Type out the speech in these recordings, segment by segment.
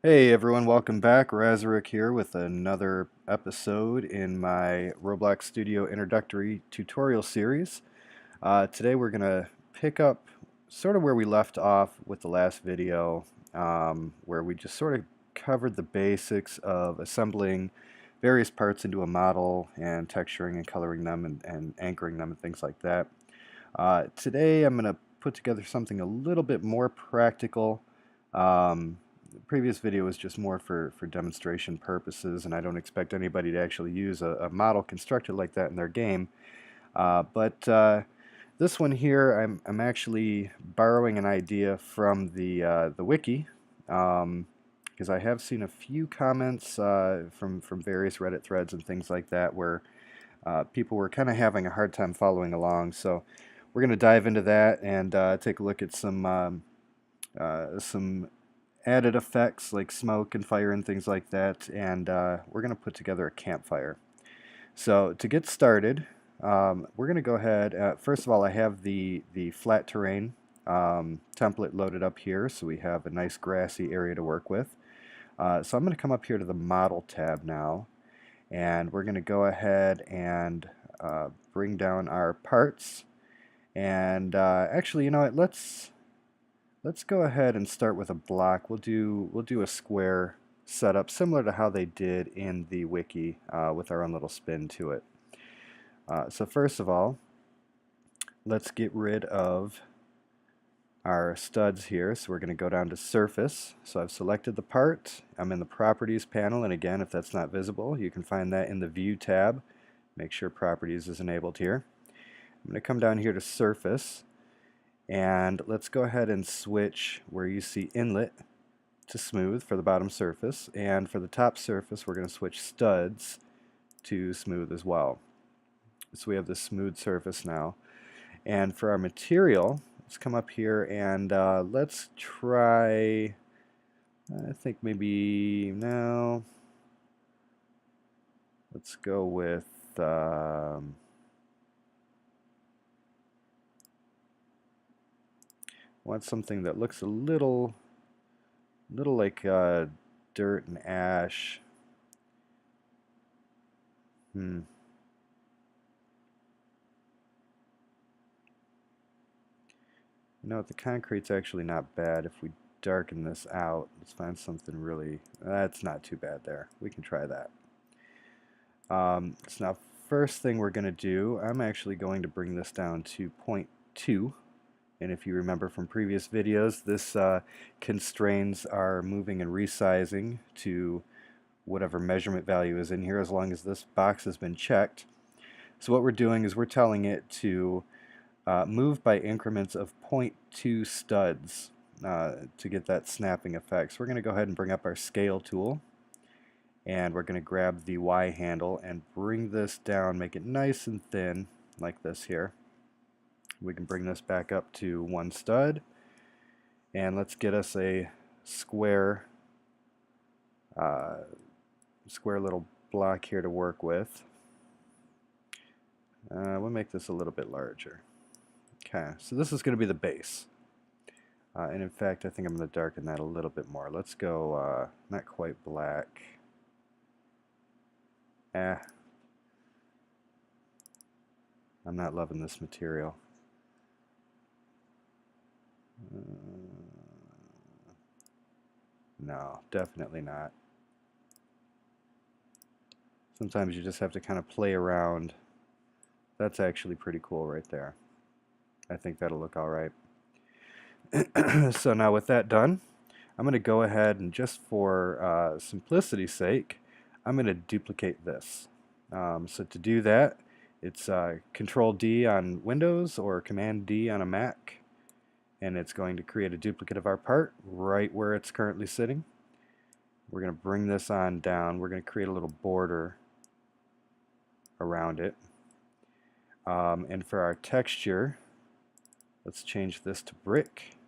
Hey everyone, welcome back. Razirek here with another episode in my Roblox Studio Introductory tutorial series. Today we're going to pick up sort of where we left off with the last video, where we just sort of covered the basics of assembling various parts into a model and texturing and coloring them and anchoring them and things like that. Today I'm going to put together something a little bit more practical. The previous video was just more for demonstration purposes, and I don't expect anybody to actually use a model constructed like that in their game. But this one here, I'm actually borrowing an idea from the wiki, because I have seen a few comments from various Reddit threads and things like that where people were kind of having a hard time following along. So we're going to dive into that and take a look at some added effects like smoke and fire and things like that, and we're going to put together a campfire. So to get started, we're going to go ahead, first of all I have the flat terrain template loaded up here, so we have a nice grassy area to work with. So I'm going to come up here to the model tab now, and we're going to go ahead and bring down our parts. And actually, you know what, let's go ahead and start with a block. We'll do a square setup similar to how they did in the wiki, with our own little spin to it. So first of all, let's get rid of our studs here. So we're going to go down to surface. So I've selected the part. I'm in the properties panel, and again, if that's not visible, you can find that in the view tab. Make sure properties is enabled here. I'm going to come down here to surface, and let's go ahead and switch where you see inlet to smooth for the bottom surface, and for the top surface we're going to switch studs to smooth as well. So we have this smooth surface now. And for our material, let's come up here and let's try, I think maybe, no, let's go with want something that looks a little like dirt and ash. You know what, the concrete's actually not bad. If we darken this out, let's find something really, that's not too bad there. We can try that. So now first thing we're going to do, I'm actually going to bring this down to 0.2. And if you remember from previous videos, this constrains our moving and resizing to whatever measurement value is in here, as long as this box has been checked. So what we're doing is we're telling it to move by increments of 0.2 studs to get that snapping effect. So we're going to go ahead and bring up our scale tool, and we're going to grab the Y handle and bring this down, make it nice and thin like this here. We can bring this back up to 1 stud, and let's get us a square little block here to work with. We'll make this a little bit larger. Okay, so this is going to be the base. And in fact, I think I'm going to darken that a little bit more. Let's go not quite black. I'm not loving this material. No, definitely not. Sometimes you just have to kind of play around. That's actually pretty cool right there. I think that'll look all right. So now with that done, I'm going to go ahead and, just for simplicity's sake, I'm going to duplicate this. So to do that, it's Control D on Windows or Command D on a Mac, and it's going to create a duplicate of our part right where it's currently sitting. We're going to bring this on down. We're going to create a little border around it. And for our texture, let's change this to brick.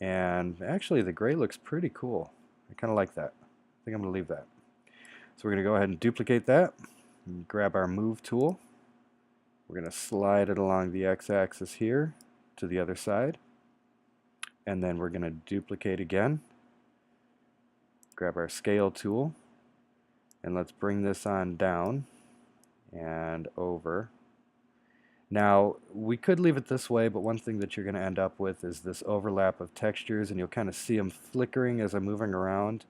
And actually the gray looks pretty cool. I kind of like that. I think I'm going to leave that. So we're going to go ahead and duplicate that. And grab our move tool. We're going to slide it along the x-axis here to the other side. And then we're going to duplicate again. grab our scale tool, and let's bring this on down and over. Now, we could leave it this way, but one thing that you're going to end up with is this overlap of textures, and you'll kind of see them flickering as I'm moving around.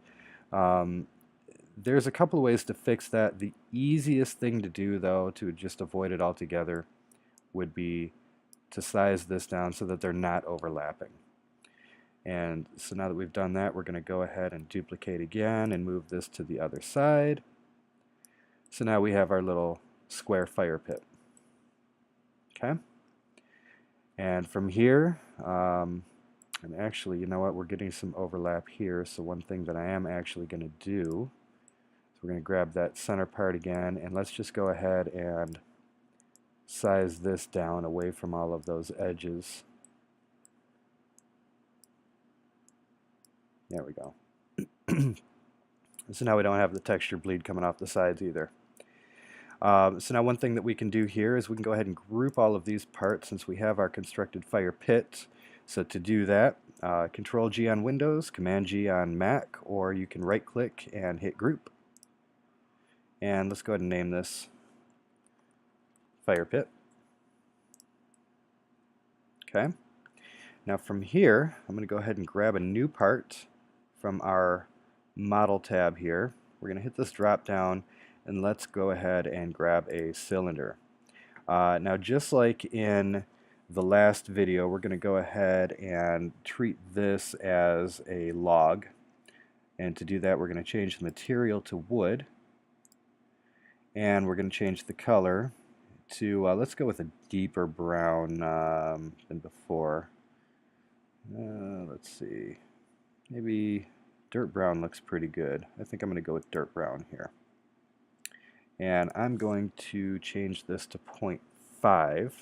There's a couple of ways to fix that. The easiest thing to do, though, to just avoid it altogether, would be to size this down so that they're not overlapping. And so now that we've done that, we're going to go ahead and duplicate again and move this to the other side. So now we have our little square fire pit. Okay? And from here, and actually, you know what, we're getting some overlap here, so one thing that I am actually going to do, so we're going to grab that center part again, and let's just go ahead and size this down away from all of those edges. There we go. So now we don't have the texture bleed coming off the sides either. So now one thing that we can do here is we can go ahead and group all of these parts since we have our constructed fire pit. So to do that, Control G on Windows, Command G on Mac, or you can right click and hit group. And let's go ahead and name this fire pit. Okay. Now from here, I'm going to go ahead and grab a new part from our model tab here. We're going to hit this drop down, and let's go ahead and grab a cylinder. Now just like in the last video, we're going to go ahead and treat this as a log, and to do that we're going to change the material to wood, and we're going to change the color to, let's go with a deeper brown than before. Let's see, maybe dirt brown looks pretty good. I think I'm going to go with dirt brown here. And I'm going to change this to 0.5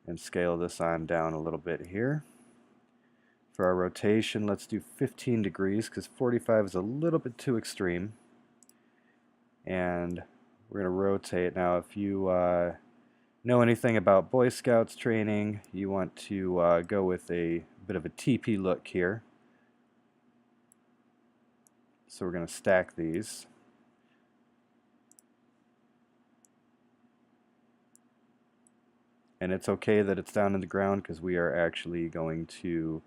and scale this on down a little bit here. For our rotation, let's do 15 degrees because 45 is a little bit too extreme. And we're going to rotate. Now if you know anything about Boy Scouts training, you want to go with a bit of a TP look here. So we're going to stack these. And it's okay that it's down in the ground because we are actually going to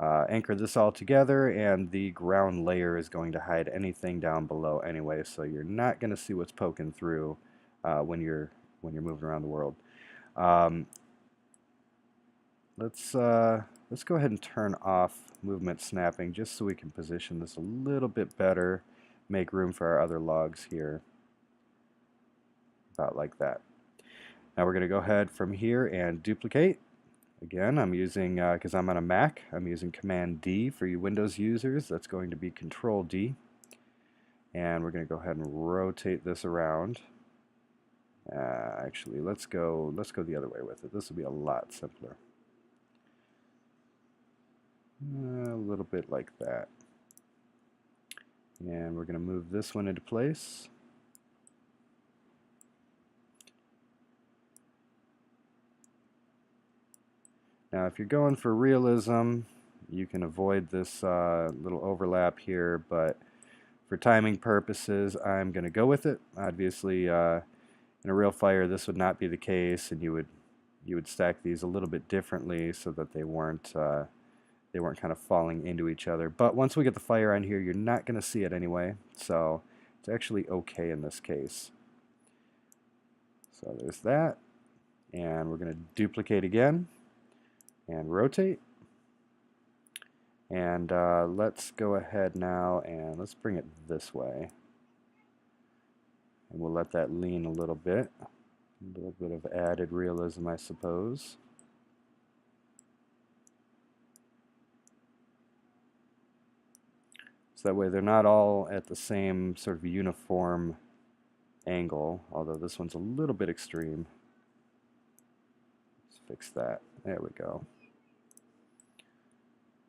anchor this all together, and the ground layer is going to hide anything down below anyway, so you're not going to see what's poking through when you're moving around the world. Let's go ahead and turn off movement snapping just so we can position this a little bit better, make room for our other logs here, about like that. Now we're going to go ahead from here and duplicate. Again, I'm using, because I'm on a Mac, I'm using Command D. For you Windows users, that's going to be Control D. And we're going to go ahead and rotate this around. Actually, let's go the other way with it. This will be a lot simpler. A little bit like that. And we're going to move this one into place. Now if you're going for realism, you can avoid this little overlap here, but for timing purposes, I'm going to go with it. Obviously, in a real fire, this would not be the case, and you would stack these a little bit differently so that they weren't kind of falling into each other. But once we get the fire on here, you're not going to see it anyway, so it's actually okay in this case. So there's that, and we're going to duplicate again and rotate. And let's go ahead now and let's bring it this way. And we'll let that lean a little bit. A little bit of added realism, I suppose. So that way they're not all at the same sort of uniform angle, although this one's a little bit extreme. Let's fix that. There we go.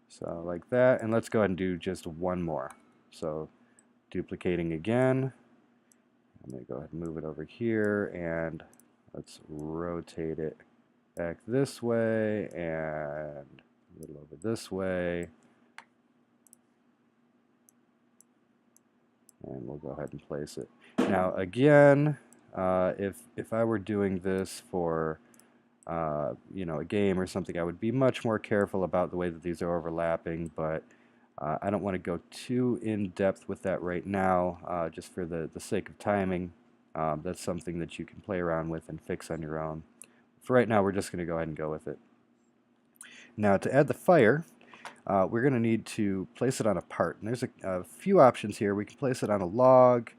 So like that, and let's go ahead and do just one more. So duplicating again. I'm going to go ahead and move it over here, and let's rotate it back this way and a little over this way. And we'll go ahead and place it. Now again, if I were doing this for you know, a game or something, I would be much more careful about the way that these are overlapping, but I don't want to go too in depth with that right now, just for the sake of timing. That's something that you can play around with and fix on your own. For right now, we're just going to go ahead and go with it. Now to add the fire, we're going to need to place it on a part. And there's a few options here. We can place it on a log,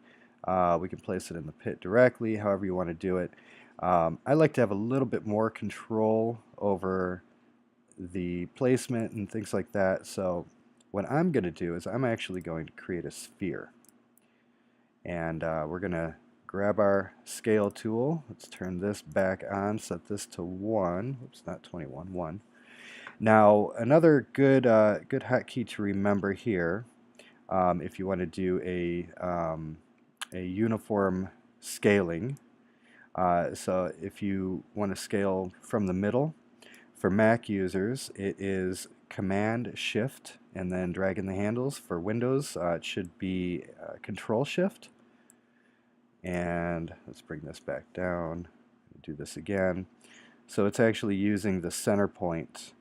we can place it in the pit directly, however you want to do it. I like to have a little bit more control over the placement and things like that. So what I'm going to do is I'm actually going to create a sphere. And we're going to grab our scale tool. Let's turn this back on, set this to 1. Oops, not 21, 1. Now, another good hotkey to remember here, if you want to do a uniform scaling. So if you want to scale from the middle, for Mac users, it is Command Shift and then dragging the handles. For Windows, it should be Control Shift. And let's bring this back down. Do this again. So it's actually using the center point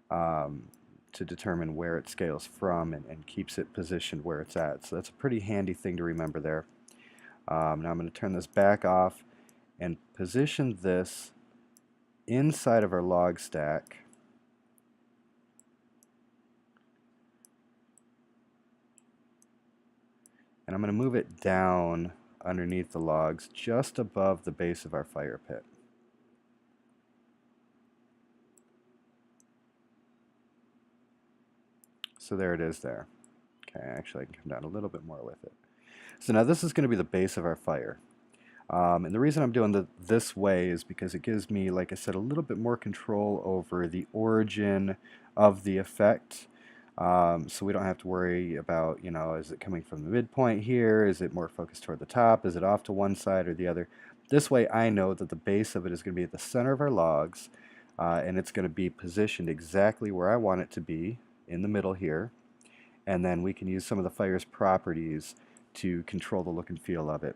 to determine where it scales from and keeps it positioned where it's at. So that's a pretty handy thing to remember there. Now I'm going to turn this back off and position this inside of our log stack. And I'm going to move it down underneath the logs just above the base of our fire pit. So there it is there. Okay, actually I can come down a little bit more with it. So now this is going to be the base of our fire. And the reason I'm doing it this way is because it gives me, like I said, a little bit more control over the origin of the effect. So we don't have to worry about, you know, is it coming from the midpoint here? Is it more focused toward the top? Is it off to one side or the other? This way I know that the base of it is going to be at the center of our logs, and it's going to be positioned exactly where I want it to be, in the middle here. And then we can use some of the fire's properties to control the look and feel of it.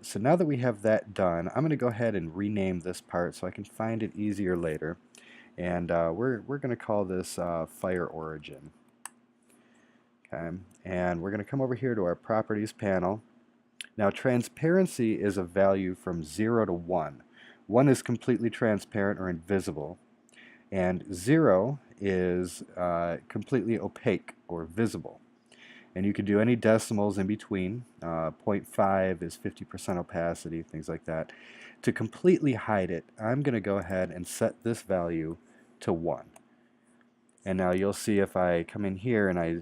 So now that we have that done, I'm going to go ahead and rename this part so I can find it easier later. And we're going to call this Fire Origin. Okay, and we're going to come over here to our Properties panel. Now transparency is a value from 0 to 1. 1 is completely transparent or invisible, and 0 is completely opaque or visible. And you can do any decimals in between. 0.5 is 50% opacity, things like that. To completely hide it, I'm going to go ahead and set this value to 1. And now you'll see if I come in here and I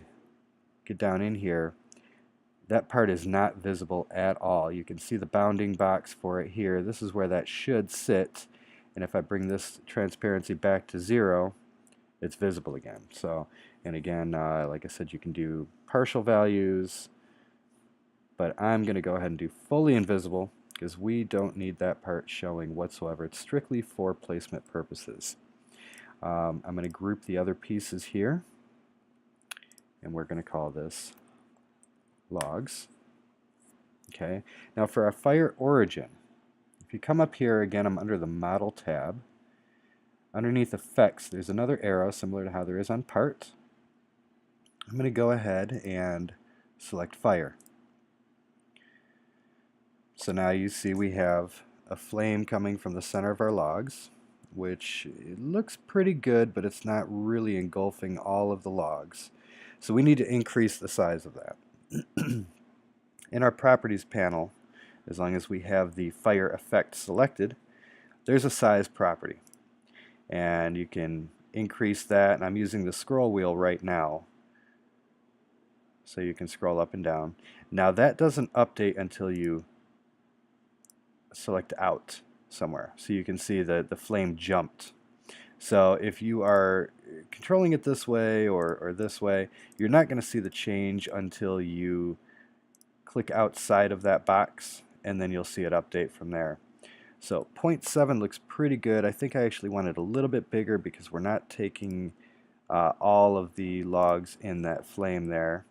get down in here, that part is not visible at all. You can see the bounding box for it here. This is where that should sit. And if I bring this transparency back to 0, it's visible again. So, and again, like I said, you can do partial values, but I'm going to go ahead and do fully invisible because we don't need that part showing whatsoever. It's strictly for placement purposes. I'm going to group the other pieces here, and we're going to call this logs. Okay. Now for our fire origin, if you come up here again, I'm under the Model tab. Underneath Effects, there's another arrow similar to how there is on Part. I'm going to go ahead and select Fire. So now you see we have a flame coming from the center of our logs, which it looks pretty good, but it's not really engulfing all of the logs. So we need to increase the size of that. In our Properties panel, as long as we have the Fire effect selected, there's a size property. And you can increase that, and I'm using the scroll wheel right now, so you can scroll up and down. Now that doesn't update until you select out somewhere, so you can see that the flame jumped. So if you are controlling it this way or this way, you're not going to see the change until you click outside of that box, and then you'll see it update from there. So 0.7 looks pretty good. I think I actually want it a little bit bigger because we're not taking all of the logs in that flame there.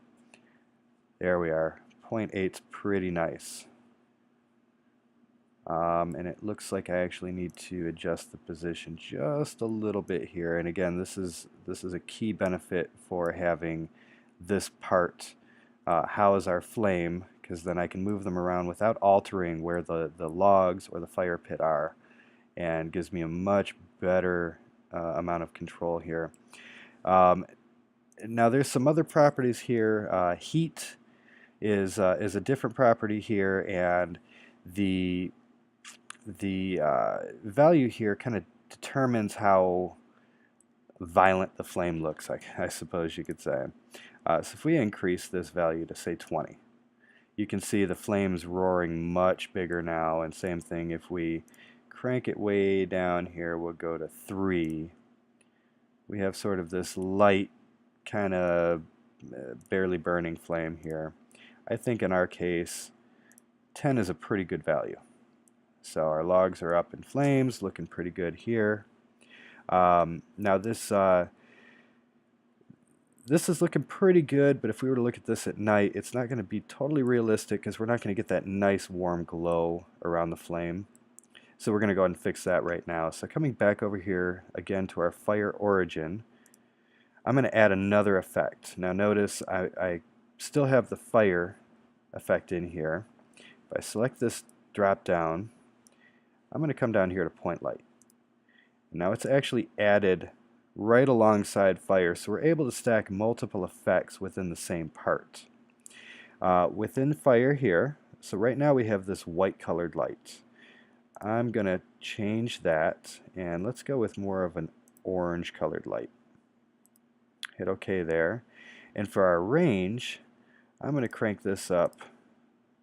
There we are, 0.8's pretty nice. And it looks like I actually need to adjust the position just a little bit here. And again, this is a key benefit for having this part house our flame, because then I can move them around without altering where the logs or the fire pit are, and gives me a much better amount of control here. Now there's some other properties here. Heat is a different property here, and the value here kind of determines how violent the flame looks like, I suppose you could say. So if we increase this value to say 20, you can see the flames roaring much bigger now, and same thing if we crank it way down here, we'll go to 3. We have sort of this light kind of barely burning flame here. I think in our case 10 is a pretty good value. So our logs are up in flames, looking pretty good here. Now this is looking pretty good, but if we were to look at this at night, it's not going to be totally realistic because we're not going to get that nice warm glow around the flame. So we're going to go ahead and fix that right now. So coming back over here again to our fire origin, I'm going to add another effect. Now notice I still have the fire effect in here. If I select this drop down, I'm going to come down here to point light. Now it's actually added right alongside fire, so we're able to stack multiple effects within the same part. Within fire here, so right now we have this white colored light. I'm going to change that, and let's go with more of an orange colored light. Hit OK there. And for our range, I'm going to crank this up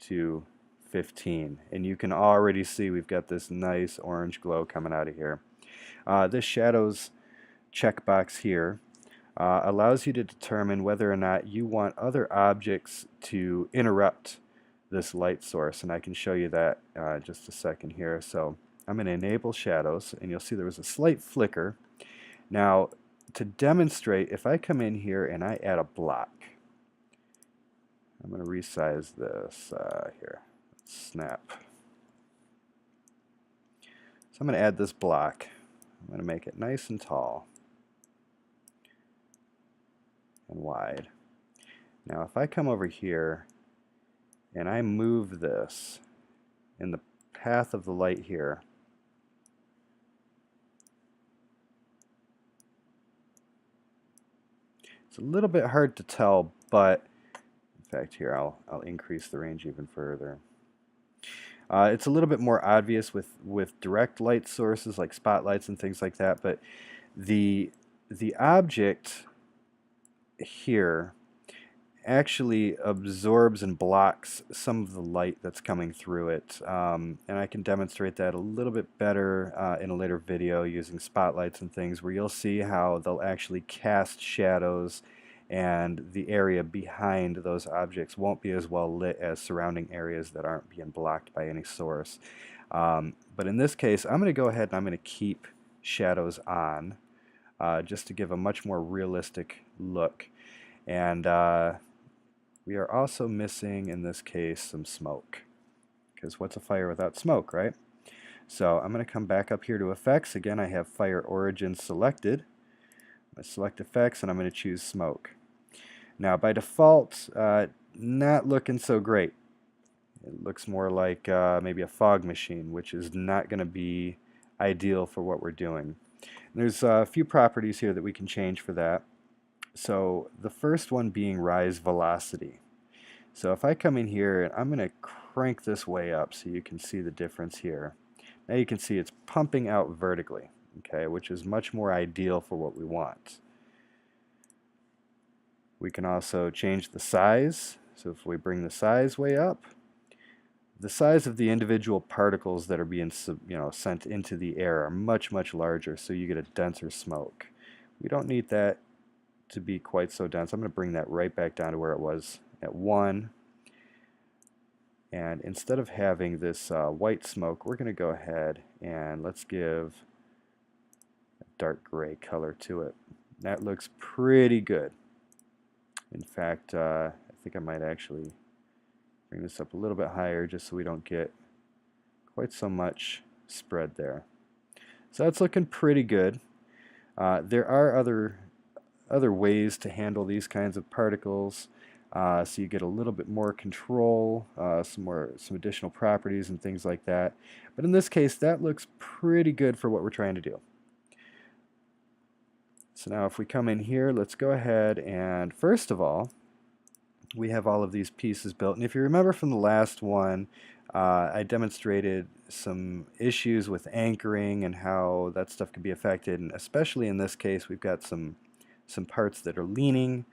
to 15, and you can already see we've got this nice orange glow coming out of here. This shadows checkbox here allows you to determine whether or not you want other objects to interrupt this light source, and I can show you that just a second here. So I'm going to enable shadows, and you'll see there was a slight flicker. Now to demonstrate, if I come in here and I add a block, I'm going to resize this here. Snap. So I'm going to add this block. I'm going to make it nice and tall and wide. Now if I come over here and I move this in the path of the light here, it's a little bit hard to tell, but in fact here I'll increase the range even further. It's a little bit more obvious with direct light sources like spotlights and things like that, but the object here actually absorbs and blocks some of the light that's coming through it, and I can demonstrate that a little bit better in a later video using spotlights and things, where you'll see how they'll actually cast shadows, and the area behind those objects won't be as well lit as surrounding areas that aren't being blocked by any source. But in this case, I'm going to go ahead and I'm going to keep shadows on just to give a much more realistic look. And we are also missing, in this case, some smoke, because what's a fire without smoke, right? So I'm going to come back up here to effects. Again, I have fire origin selected. I select effects and I'm going to choose smoke. Now by default, not looking so great. It looks more like maybe a fog machine, which is not going to be ideal for what we're doing. And there's a few properties here that we can change for that. So the first one being rise velocity. So if I come in here and I'm going to crank this way up so you can see the difference here. Now you can see it's pumping out vertically, okay, which is much more ideal for what we want. We can also change the size. So if we bring the size way up, the size of the individual particles that are being sent into the air are much, much larger, so you get a denser smoke. We don't need that to be quite so dense. I'm going to bring that right back down to where it was at 1. And instead of having this white smoke, we're going to go ahead and let's give a dark gray color to it. That looks pretty good. In fact, I think I might actually Bring this up a little bit higher just so we don't get quite so much spread there. So that's looking pretty good. There are other ways to handle these kinds of particles, so you get a little bit more control, some additional properties and things like that. But in this case, that looks pretty good for what we're trying to do. So now if we come in here, let's go ahead and first of all, we have all of these pieces built. And if you remember from the last one, I demonstrated some issues with anchoring and how that stuff could be affected. And especially in this case, we've got some parts that are leaning,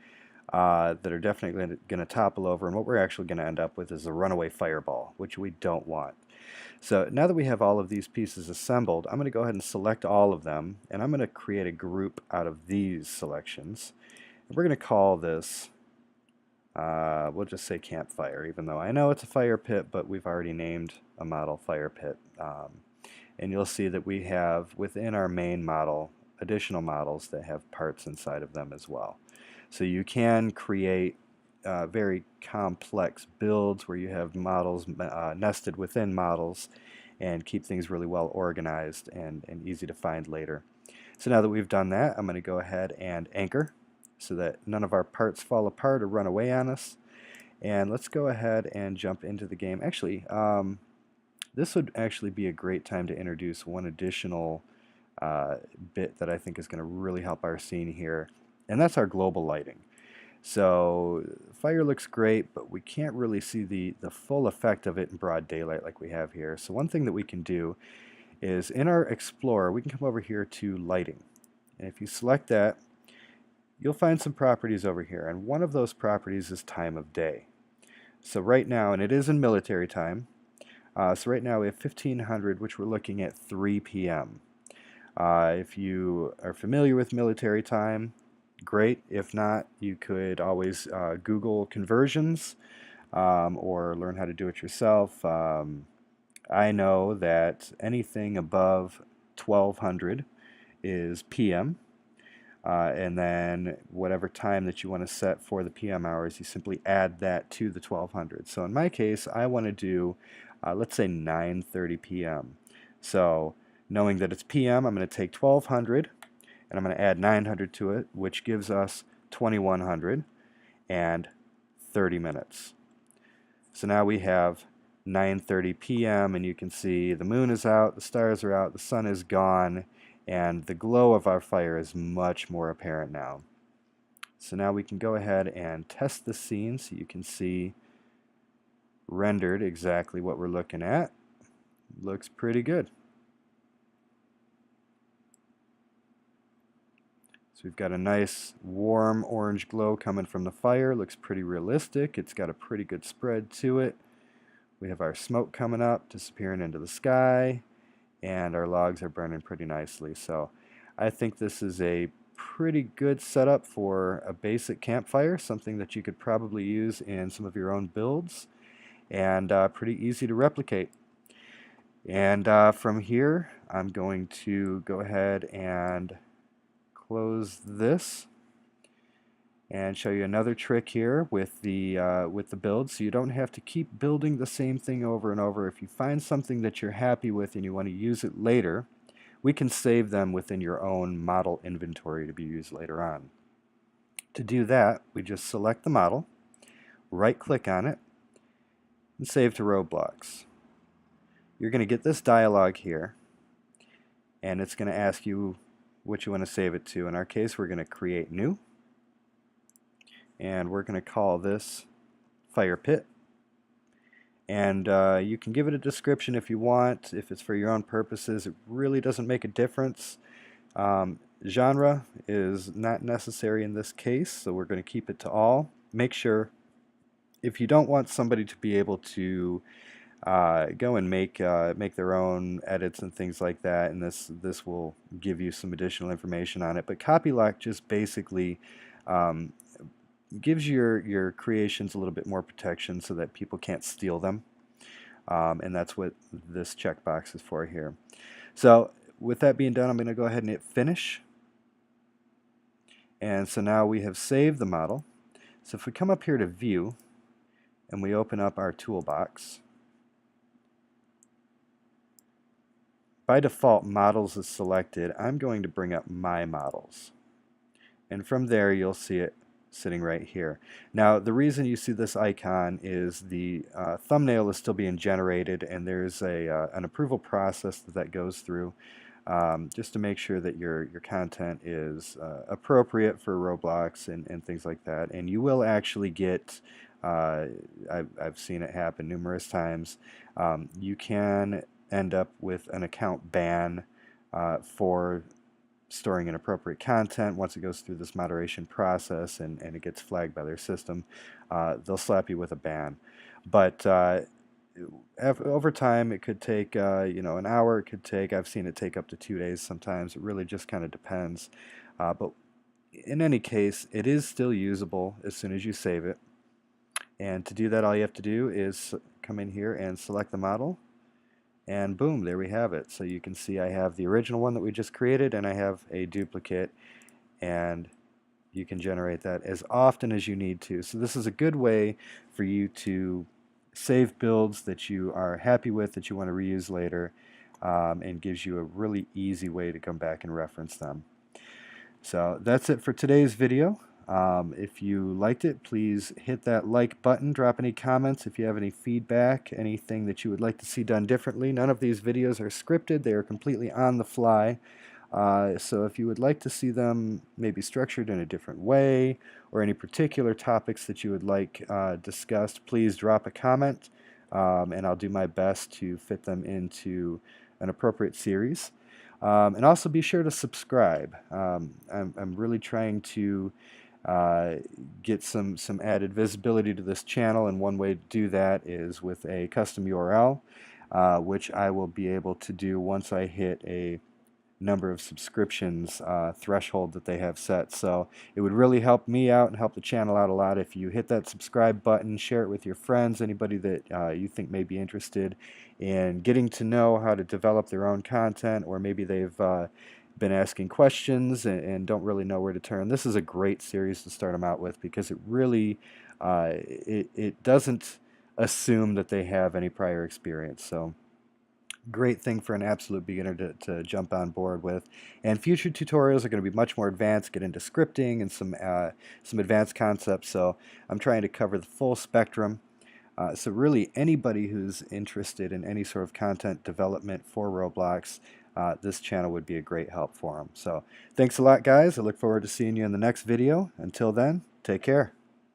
that are definitely going to topple over. And what we're actually going to end up with is a runaway fireball, which we don't want. So now that we have all of these pieces assembled, I'm going to go ahead and select all of them. And I'm going to create a group out of these selections. And we're going to call this we'll just say campfire, even though I know it's a fire pit, but we've already named a model fire pit. And you'll see that we have within our main model additional models that have parts inside of them as well. So you can create very complex builds where you have models nested within models and keep things really well organized and easy to find later. So now that we've done that, I'm going to go ahead and anchor, so that none of our parts fall apart or run away on us. And let's go ahead and jump into the game. Actually, this would actually be a great time to introduce one additional bit that I think is going to really help our scene here, and that's our global lighting. So fire looks great, but we can't really see the full effect of it in broad daylight like we have here. So one thing that we can do is in our Explorer, we can come over here to lighting. And if you select that, you'll find some properties over here, and one of those properties is time of day. So right now, and it is in military time, so right now we have 1500, which we're looking at 3 p.m. If you are familiar with military time, great. If not, you could always Google conversions or learn how to do it yourself. I know that anything above 1200 is p.m. And then whatever time that you want to set for the PM hours, you simply add that to the 1200. So in my case, I want to do, let's say 9:30 p.m. So knowing that it's PM, I'm going to take 1200 and I'm going to add 900 to it, which gives us 2100 and 30 minutes. So now we have 9:30 p.m. and you can see the moon is out, the stars are out, the sun is gone, and the glow of our fire is much more apparent now. So now we can go ahead and test the scene so you can see rendered exactly what we're looking at. Looks pretty good. So we've got a nice warm orange glow coming from the fire. Looks pretty realistic. It's got a pretty good spread to it. We have our smoke coming up, disappearing into the sky, and our logs are burning pretty nicely. So I think this is a pretty good setup for a basic campfire, something that you could probably use in some of your own builds, and pretty easy to replicate. And from here, I'm going to go ahead and close this and show you another trick here with the build, so you don't have to keep building the same thing over and over. If you find something that you're happy with and you want to use it later, we can save them within your own model inventory to be used later on. To do that, we just select the model, right click on it, and save to Roblox. You're going to get this dialog here, and it's going to ask you what you want to save it to. In our case, we're going to create new, and we're going to call this fire pit. And you can give it a description if you want. If it's for your own purposes, it really doesn't make a difference. Genre is not necessary in this case, so we're going to keep it to all. Make sure, if you don't want somebody to be able to go and make their own edits and things like that, and this will give you some additional information on it. But copy lock just basically gives your creations a little bit more protection so that people can't steal them, and that's what this checkbox is for here. So with that being done, I'm going to go ahead and hit finish, and so now we have saved the model. So if we come up here to view, and we open up our toolbox. By default, models is selected. I'm going to bring up my models. And from there, you'll see it sitting right here. Now, the reason you see this icon is the thumbnail is still being generated, and there's an approval process that goes through just to make sure that your content is appropriate for Roblox and things like that. And you will actually get, I've seen it happen numerous times, you can end up with an account ban for storing inappropriate content. Once it goes through this moderation process and it gets flagged by their system, they'll slap you with a ban. But over time, it could take an hour. It could take, I've seen it take up to 2 days sometimes. It really just kind of depends. But in any case, it is still usable as soon as you save it. And to do that, all you have to do is come in here and select the model. And boom, there we have it. So you can see I have the original one that we just created, and I have a duplicate, and you can generate that as often as you need to. So this is a good way for you to save builds that you are happy with, that you want to reuse later, and gives you a really easy way to come back and reference them. So that's it for today's video. If you liked it, please hit that like button, drop any comments if you have any feedback, anything that you would like to see done differently. None of these videos are scripted, they are completely on the fly. So if you would like to see them maybe structured in a different way, or any particular topics that you would like discussed, please drop a comment, and I'll do my best to fit them into an appropriate series. And also be sure to subscribe. I'm really trying to get some added visibility to this channel, and one way to do that is with a custom URL, which I will be able to do once I hit a number of subscriptions threshold that they have set. So it would really help me out and help the channel out a lot if you hit that subscribe button, share it with your friends, anybody that you think may be interested in getting to know how to develop their own content, or maybe they've been asking questions and don't really know where to turn. This is a great series to start them out with, because it really it doesn't assume that they have any prior experience. So great thing for an absolute beginner to jump on board with. And future tutorials are going to be much more advanced, get into scripting and some advanced concepts. So I'm trying to cover the full spectrum. So really anybody who's interested in any sort of content development for Roblox, this channel would be a great help for them. So thanks a lot, guys. I look forward to seeing you in the next video. Until then, take care.